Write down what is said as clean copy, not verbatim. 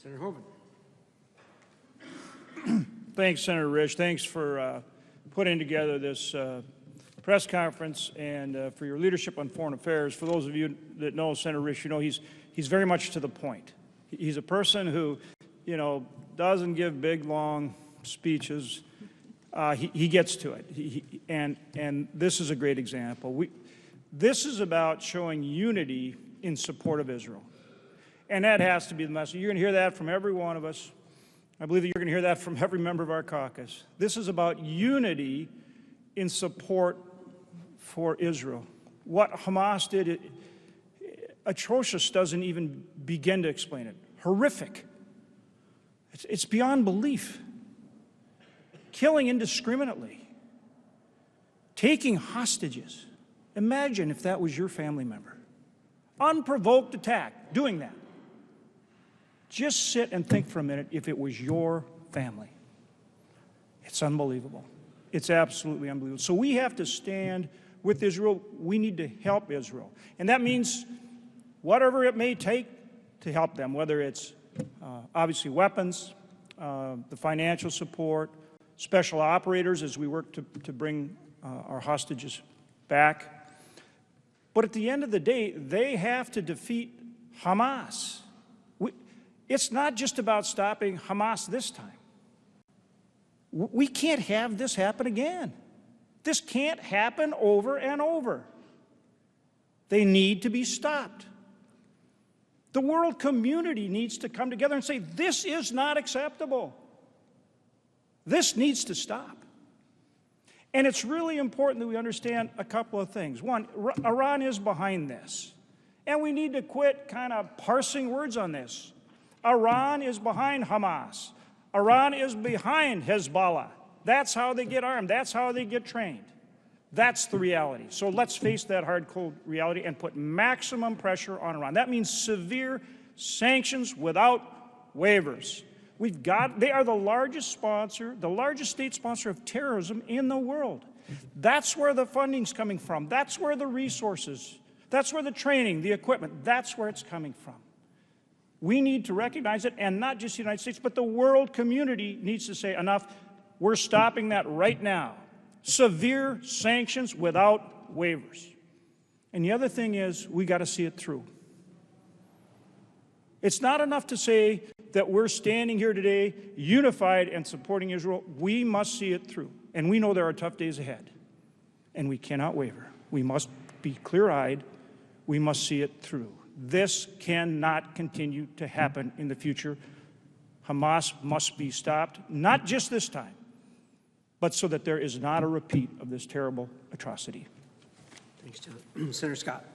Senator Hoeven. Thanks, Senator Rich. Thanks for putting together this press conference and for your leadership on foreign affairs. For those of you that know Senator Rich, you know he's very much to the point. He's a person who, doesn't give big, long speeches. He gets to it. And this is a great example. This is about showing unity in support of Israel. And that has to be the message. You're going to hear that from every one of us. I believe that you're going to hear that from every member of our caucus. This is about unity in support for Israel. What Hamas did, atrocious doesn't even begin to explain it. Horrific. It's beyond belief. Killing indiscriminately. Taking hostages. Imagine if that was your family member. Unprovoked attack, doing that. Just sit and think for a minute if it was your family. It's unbelievable. It's absolutely unbelievable. So we have to stand with Israel. We need to help Israel. And that means whatever it may take to help them, whether it's obviously weapons, the financial support, special operators as we work to bring our hostages back. But at the end of the day, they have to defeat Hamas. It's not just about stopping Hamas this time. We can't have this happen again. This can't happen over and over. They need to be stopped. The world community needs to come together and say, this is not acceptable. This needs to stop. And it's really important that we understand a couple of things. One, Iran is behind this. And we need to quit kind of parsing words on this. Iran is behind Hamas. Iran is behind Hezbollah. That's how they get armed. That's how they get trained. That's the reality. So let's face that hard, cold reality and put maximum pressure on Iran. That means severe sanctions without waivers. They are the largest sponsor, the largest state sponsor of terrorism in the world. That's where the funding's coming from. That's where the resources, that's where the training, the equipment, that's where it's coming from. We need to recognize it, and not just the United States, but the world community needs to say, enough, we're stopping that right now. Severe sanctions without waivers. And the other thing is, we got to see it through. It's not enough to say that we're standing here today unified and supporting Israel. We must see it through. And we know there are tough days ahead. And we cannot waver. We must be clear-eyed. We must see it through. This cannot continue to happen in the future. Hamas must be stopped, not just this time, but so that there is not a repeat of this terrible atrocity. Thanks, John. Senator Scott.